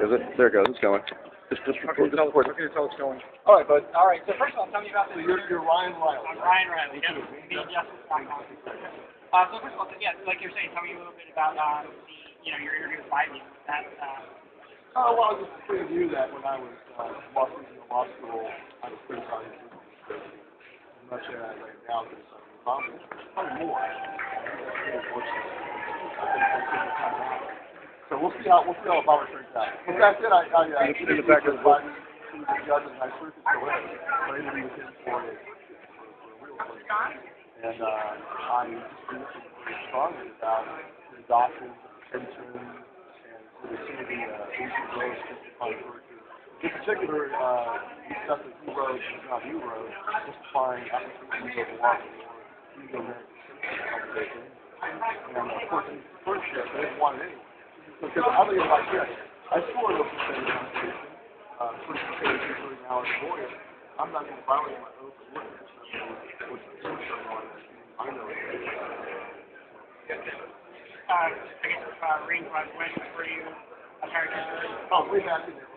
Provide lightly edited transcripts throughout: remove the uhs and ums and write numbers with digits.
Is it? There it goes. It's going. Just record. Just record. Okay, tell it's going. All right, bud. All right. So first of all, tell me about this. So you're Ryan Rielly. I'm Ryan Rielly. Yes. Me and Justin. So first of all, yeah, like you're saying, tell me a little bit about your interview with Biden. Oh, well, I just preview that when I was walking in the law school, I was criticizing as much as I am now criticizing Obama. Probably more. So we'll see how Obama turns out. In fact, then I in the back of the book. He was a judge in high circuit, so I interviewed him for a real one. And I just feel very strongly about the doctrines, attention, and some of the ancient roads controversy. In particular, the stuff that he wrote, not you wrote, justifying applications of law for Euro-American conversation. And of course, in the first step, they didn't want it anyway. Because I think it's like this. I swore to open the conversation, pretty particularly now as a lawyer. I'm not going to violate my oath of witness. What's the solution on it? I know it. I guess Marine Corps, when were you hired? Oh, way back in there.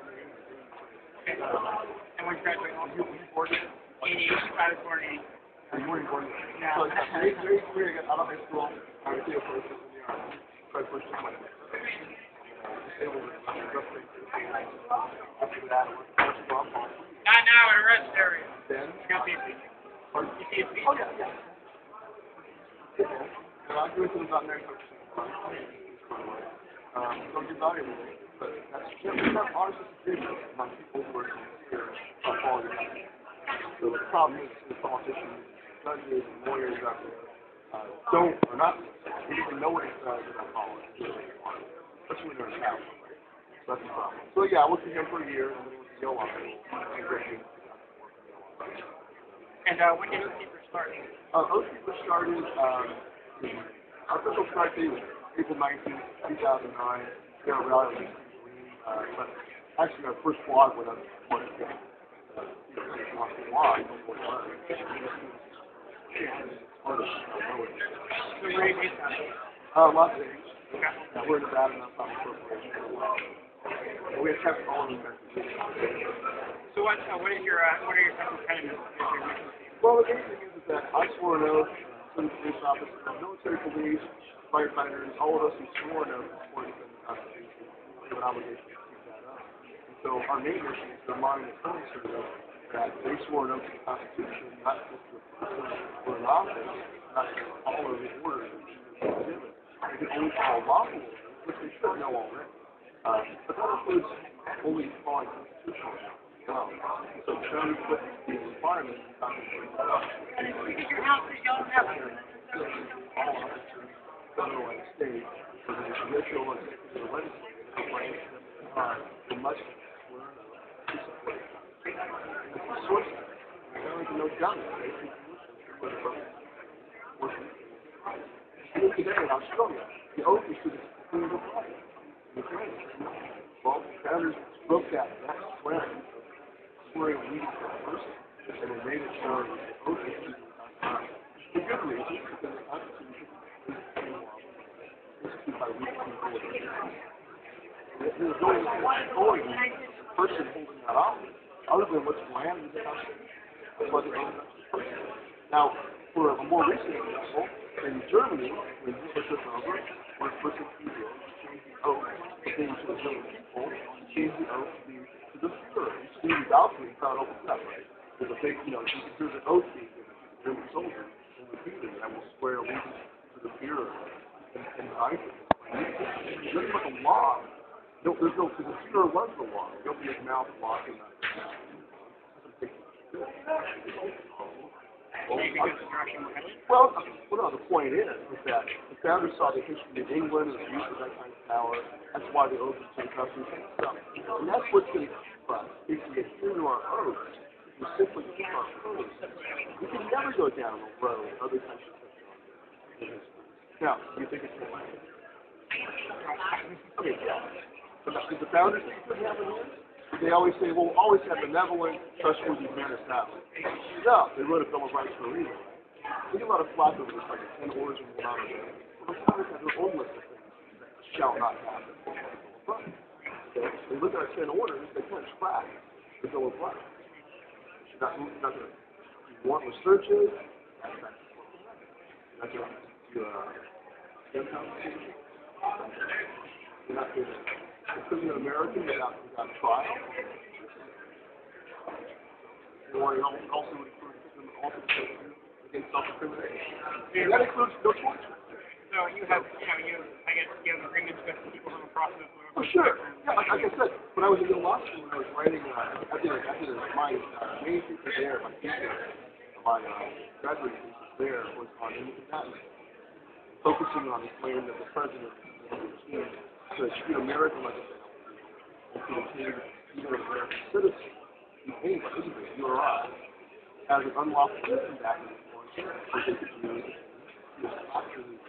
Okay. And when you graduated? You born in? 88. I was born in 88. You weren't born in? No. So, very clear, I got out of high school. I was a person in the Army. Tried to push this money. Disabled and after that, I went to Washington. Not now in a rest area. Then? You got PhD? Pardon? You see a PhD? Oh, yeah. And I'm doing things about marriage. Don't get about everything, but that's not honest disagreement among people who are sincere about quality of life. So the problem is the politicians, judges, and lawyers out there are not, they even know what it says and don't follow it. Especially when they're in town. So that's the problem. So yeah, I worked with him for a year, and then went to Yale Law School. And when did Oathkeeper start? Oathkeeper started, our official start date was April 19th, 2009. We had a rally but actually our first blog went up before it came. Las Vegas. We're in Nevada, and that's not a corporation. We have kept all of them. So what are your impediments? Well, the main thing is that I swore an oath to the police officers, military police, firefighters, all of us who swore an oath before defending the Constitution. We have an obligation to keep that up. And so our main issue is to remind the civil service that they swore an oath to the Constitution, not just to the person or an office, not to follow the orders that they were given. They can only follow lawful orders, which they should know already. But that includes only following constitutional law. So showing what the requirements of the Constitution are. All officers, federal and state, whether it's judicial or legislative, they must swear an oath to support the Constitution. It's the source of it. There is no doubt that they can for the purpose of worship. Even today in Australia, the oath is to the Queen of the Flag. Well, the founders broke that swearing allegiance to the person, and they made it so that the oath is to the Constitution. For good reason, because the Constitution is the law. This is by weak people. There's no authority of the person holding that office, other than what's granted in the Constitution. That's why the oath is the person. Now, for a more recent example, in Germany, when Hitler took over, one person who changed the oath to being to the German people, changed the oath to the Führer. You see the balcony, how it opens up, right? There's a big, you can hear the oath being given to the German soldiers and repeated, and I will swear allegiance to the Führer and I it doesn't like a law. There's no, because the Führer was the law. There'll be his mouth blocking that. Well, no, the point is that the founders saw the history of England and the use of that kind of power. That's why the oath is to the Constitution itself. And that's what's going to keep us, if we adhere to our oaths, if we simply keep our oaths, we can never go down the road other countries have gone. Now, do you think it's going to happen? Okay, yeah. But did the founders think it could happen here? They always say, well, we'll always have benevolent, trustworthy men established. No, they wrote a Bill of Rights for a reason. We get a lot of flack over this, like 10 orders and one honor. Well, the founders have their own list of things that shall not happen. Okay? They look at our 10 orders, they can't track the bill of lading. Not going to want researches, not going to do you're not going to imprison an American without trial. Or it also includes against self-incrimination. And that includes no torture. So you have, I guess you have agreements with people from across the globe. Oh, sure. Yeah, like I said, when I was in law school, when I was writing, I did my main thesis there, my graduate thesis there was on independence, focusing on the claim that the president could treat American legislation and could include even an American citizen, anyone, isn't you or I, as an unlawful combatant in foreign service, so they could use this actually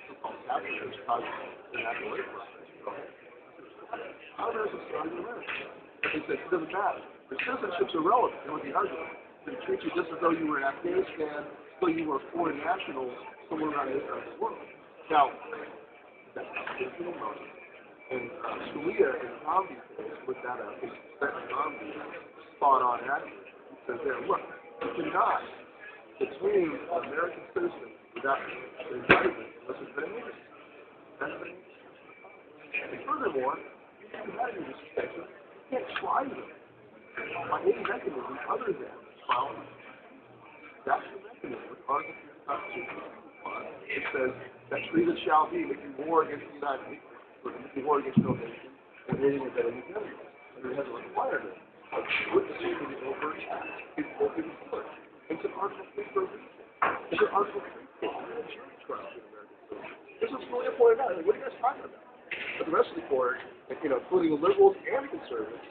so-called captures as an actual rape process. How Americans started in America? They said it doesn't matter. The citizenship's irrelevant. It was the argument. They treat you just as though you were in Afghanistan, as though you were a foreign national somewhere around this side of the world. Now, that's not the original motive. And Scalia in Zombie case with that Zombie spot on accurate. He says there, look, you cannot detain an American citizen without an indictment unless it's been innocent. That's the and furthermore, if you have any suspension, you can't try them by any mechanism other than trial. That's the mechanism with Article 3 of the Constitution. It says that treason shall be making war against the United States, or making war against no nation, and aiding and abetting the enemy. And it has a requirement of witnessing to the overt act in open court. It's an Article 3 for a reason. It's an Article 3 for a jury trial in America. This is really pointed out. What are you guys talking about? But the rest of the court, including the liberals and the conservatives,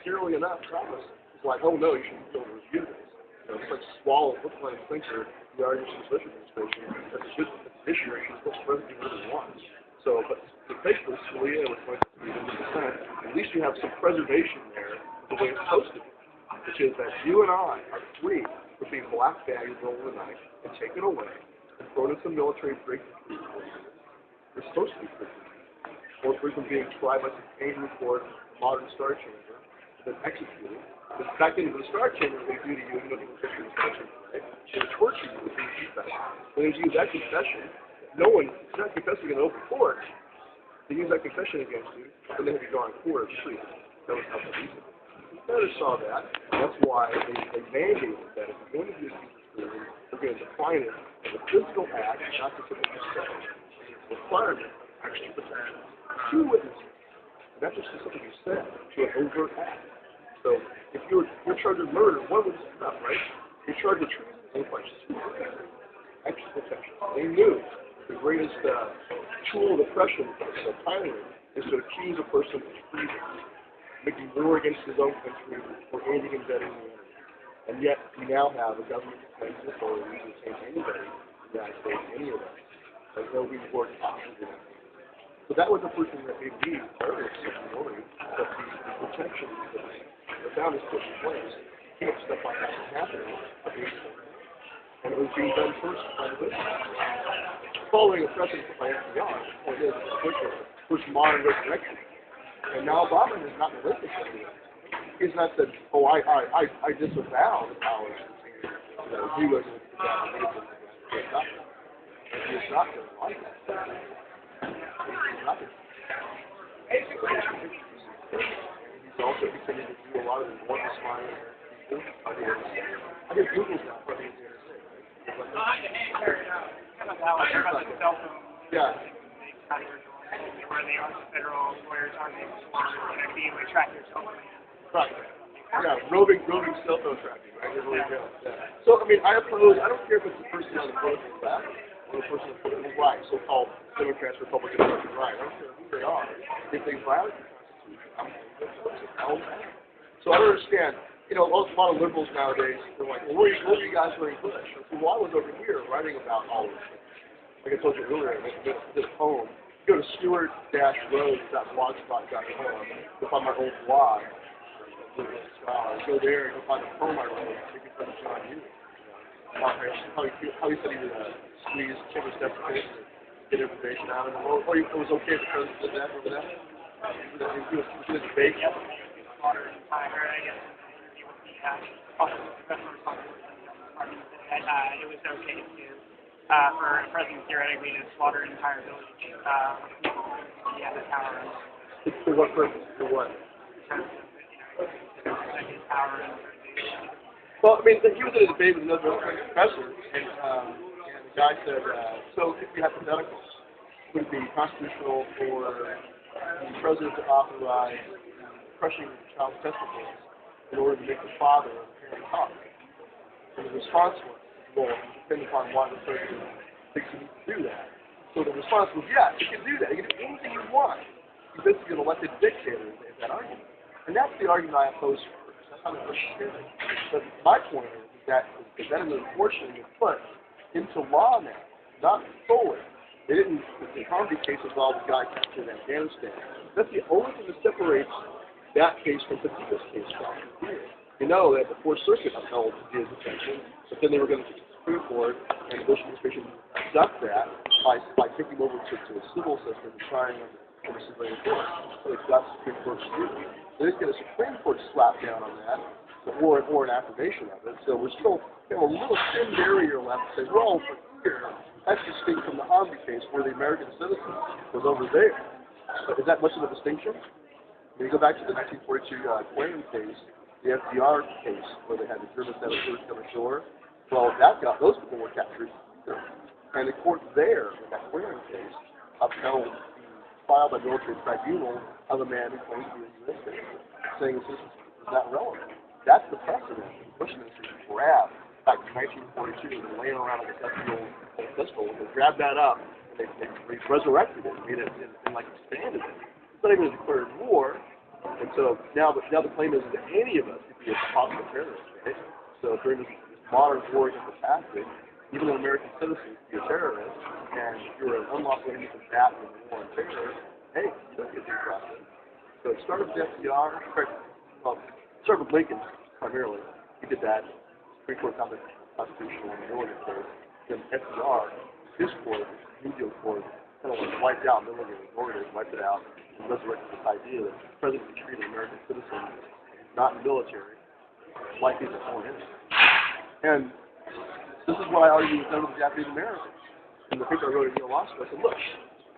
scarily enough, Thomas is like, oh no, you shouldn't be able to review this. It's like swallow, hook, line, and sinker, the arguments of the Bush administration. That's a good issue. It's what the president really wants. So, but basically, Scalia was going to be 100%. At least you have some preservation there, the way it's supposed to be, which is that you and I are free from being black bagged in the middle of the night and taken away and thrown into military breaking. We're supposed to be free. Or free from being tried by some angry court, modern Star Chamber, and then executed. The back into the Star Chamber, they do to you, you know, the Christian confession, right? They torture you with these confessions. When they use that confession, no one, it's not confessing in open court. They use that confession against you, and they have you drawn in court as free. That was how they used it. The Senators saw that, and that's why they mandated that if you're going to do this freedom, they're going to define it as a physical act, not just a requirement, actually protection. Two witnesses. And that's just something you said to an overt act. So if you're charged with murder, one witness is enough, right? You're charged with treason, and questions. Extra protection. They knew the greatest tool of oppression, so tyranny, is to accuse a person of treason, making war against his own country, or aiding and abetting the enemy. And yet we now have a government that claims authority to detain anybody in the United States, any of us. There's no report option. So that was the first thing that made me nervous and worried that the protection that the founders put in place can't step like that from happening. And it was being done first by the Bush. Following a precedent by FDR, the point is, the Bush was the first modern resurrection. And now Obama has not relinquished it. He's not said, oh, I disavow the powers. He was and he is not going to like that. He's also continuing to do a lot of the more inspiring people. I think Google's not running the yeah. Where they are, federal lawyers are being able to track your cell phone. Right. Yeah, roving cell phone tracking, right? Yeah. So, I mean, I don't care if it's the person on the political left or the person on the political right, so-called Democrats, Republicans, right. I don't care who they are. If they violate the Constitution, so I don't understand. A lot of liberals nowadays, they're like, well, where are you guys during Bush? I said, well, I was over here writing about all of this. Like I told you earlier, I did a poem. Go to Stewart-Rhodes.blogspot.com to find my old blog. Go there and go find the poem I wrote. You can find John Hughes. How he said he would squeeze Timothy's deposition to get information out of him. Or it was okay if the president did that over that. He was in a debate. Slaughter in time, or I guess in the interview with the professional responsibility department, that it was okay for a president theoretically to slaughter an entire village he had the power of. For what purpose? For what? Executive power and Well, I mean, he was in a debate with another professor, and the guy said, so if you hypothetical, would it be constitutional for the president to authorize crushing the child's testicles in order to make the father of the parent talk? And the response was, well, it depends upon why the president thinks he needs to do that. So the response was, yes, you can do that. You can do anything you want. He's basically an elected dictator in that argument. And that's the argument I oppose first. That's how I understand it. But my point is that is unfortunately put into law now, not fully. They didn't, the Harvey case involved a guy captured in Afghanistan. That's the only thing that separates that case from Petia's case from here. You know that the Fourth Circuit upheld Petia's detention, but then they were going to take the Supreme Court, and the Bush administration ducked that by taking over to a civil system and trying on the civilian court. So they got the Supreme Court to do it. They didn't get a Supreme Court slap down on that, or an affirmation of it. So we're still have a little thin barrier left to say, well, for here, that's distinct from the Harvey case where the American citizen was over there. But is that much of a distinction? When you go back to the 1942 Quinn case, the FDR case, where they had the Germans that were come ashore, well, those people were captured. And the court there, in that Quinn case, upheld the trial by military tribunal of a man who claimed to be a U.S. citizen, saying this is not relevant. That's the precedent the Bush administration grabbed back in 1942 and laying around like a dusty old pistol. They grabbed that up and they resurrected it, made it and like expanded it. It's not even a declared war. And so now the claim is that any of us could be a possible terrorist, right? So during this modern war against the tactic, even an American citizen could be a terrorist, and if you're an unlawful enemy combatant in the war on terror, hey, you don't get due process. So it started with FDR, well, it started with Lincoln primarily. He did that. Supreme Court found it constitutional in the Milligan case. Then FDR, his court, New Deal court, kind of like wiped out Milligan, wiped it out, and resurrected this idea that the president can treat an American citizen not in the military like he's a foreign enemy. And this is what I argue with none of the Japanese Americans. In the paper I wrote at Yale Law School, I said, look,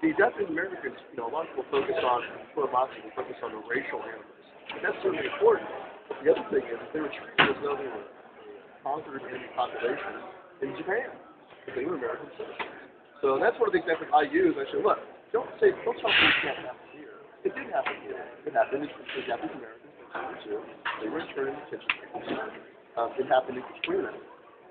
the Japanese Americans, a lot of people focus on they focus on the racial animals. And that's certainly important. But the other thing is they were treated as though they were conquered enemy population in Japan, because they were American citizens. So that's one of the examples I use. I say, look, don't tell me it can't happen here. It did happen here. It happened in the Japanese Americans too. They were interned in detention. It happened in Katrina,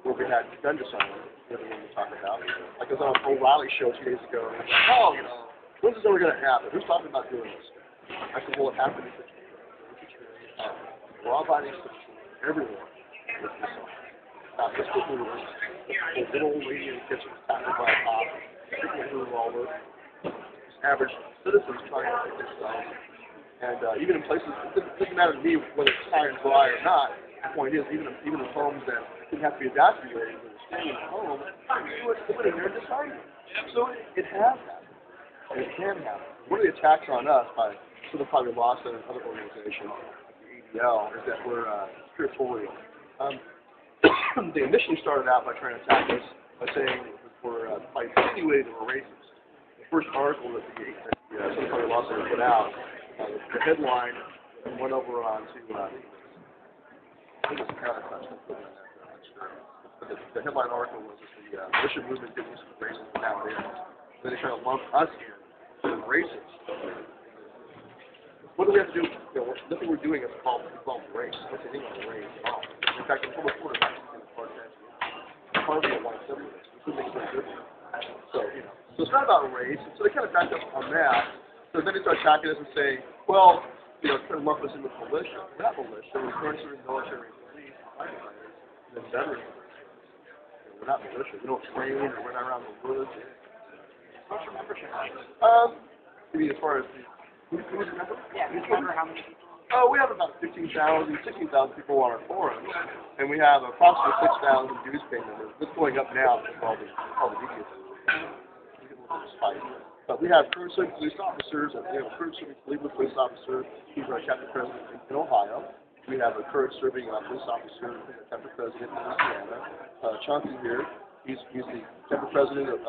where we had gun disarmament, the other one we talked about. Like I was on a Rielly show 2 days ago, and I was like, when's this ever going to happen? Who's talking about doing this? I said, well, it happened in Katrina. Law-abiding citizens, everyone was disarmed. Not just the movers, the little old lady in the kitchen was tackled by a cop, people who were all over, average citizens trying to protect themselves. And even in places, it doesn't matter to me whether it's high and dry or not. The point is, even in homes that didn't have to be evacuated, but were staying at home, they went in there and disarmed them. So it has happened, and it can happen. One of the attacks on us by Southern Poverty Law Center and other organizations, like the ADL, is that we're conspiratorial. They initially started out by trying to attack us by saying by insinuating that we're racist. The first article that the Southern Poverty Law Center put out, the headline went over on to I think it's the counterculture. But the headline article was that the militia movement didn't use racist, but now it is. Then they try to lump us in as racist. What do we have to do? Nothing we're doing is called race. What's the thing on race at all? In fact, in public quarter, Harvey at 170 race. We couldn't make it different. So, so it's not about race. So they kind of backed up on that. So then they start attacking us and saying, well, trying to lump us in with militia. We're not militia. We're currently military, police, firefighters, and then veterans. We're not militia. We don't train or run around the woods. What's your membership like? I mean, as far as who's your member? Yeah, who's your member? How many people? Oh, we have about 16,000 people on our forums, and we have approximately 6,000 dues paying members. It's going up now because all the media. We get a little bit of spike. But we have current serving police officers, and we have a current serving Cleveland police officer who's our chapter president in Ohio. We have a current serving police officer who's our chapter president in Louisiana. Chauncey here, he's the chapter president of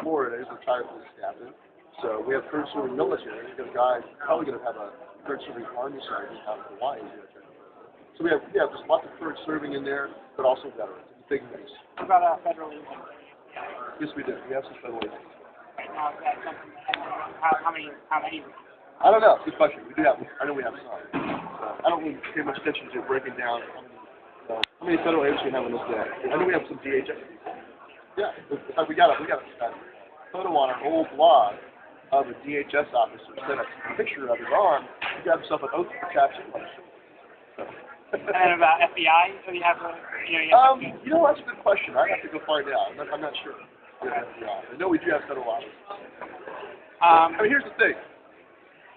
Florida. He's a retired police captain. So we have current serving military. We've got a guy probably going to have a current serving army sergeant out of Hawaii. So we have just lots of current serving in there, but also veterans. It's a big mix. What about federal agents? Yes, we do. We have some federal agents. Right now, is that something? How many? I don't know. Good question. We do have. I know we have some. I don't really pay much attention to breaking down how many federal agents we have on this day. I know we have some DHS people. Yeah. In fact, we got a photo on our old blog of a DHS officer sent us a picture of his arm. He got himself an oath of protection. And about FBI? So you have you know, that's a good question. I have to go find out. I'm not sure. I know we do have federal officers. I mean, here's the thing.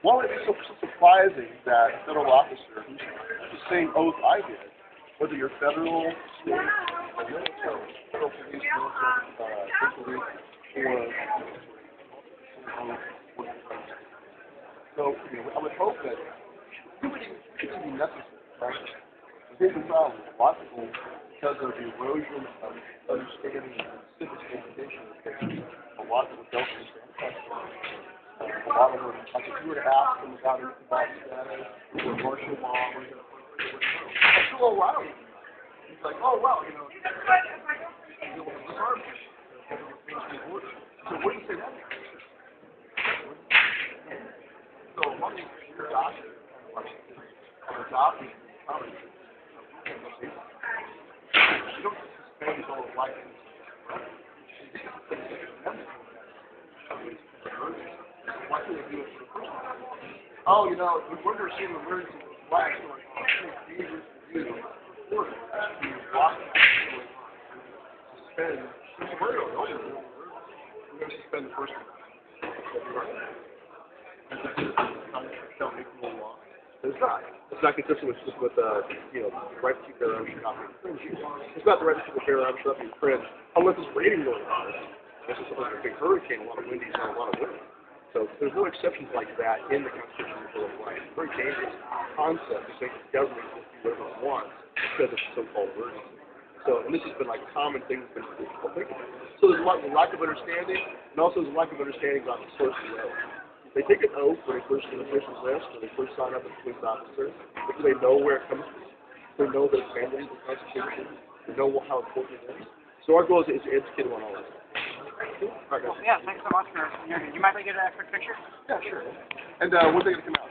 Why would it be so surprising that a federal officer who's the same oath I did, whether you're federal, state, or military, federal police, military, state police, so I would hope that it wouldn't be necessary, right? Here's the problem. A lot of people, because of the erosion of understanding and civic education, a lot of them don't understand that. A lot of them, like if you were to ask them about anything about status, or martial law, or I'm still around. He's like, oh, well, this army. So what do you say that means? So one thing you're adopting, you don't suspend his whole life. Why can't they do it for the first time? Oh, we're going to see an emergency flash going on. It's dangerous to do it. Suspend. We're going to suspend the first one. It's not. It's not consistent with right to keep their arms should not be infringed. It's not the right to keep their arms should not be infringed unless there's raiding going on. This is something like a big hurricane, a lot of windies, and a lot of wind. So there's no exceptions like that in the Constitution of the Bill of Rights. It's a very dangerous concept to think that the government can just do whatever it wants because of so-called emergency. So, and this has been like a common thing that's been people thinking about. So there's a lack of understanding, and also there's a lack of understanding about the source of the oath. They take an oath when they first in the person's list, when they first sign up as a police officer, because they know where it comes from. They know their family, the Constitution. They know how important it is. So our goal is to educate them on all this. Yeah, thanks so much for your. You might get a quick picture? Yeah, sure. And when's they going to come out?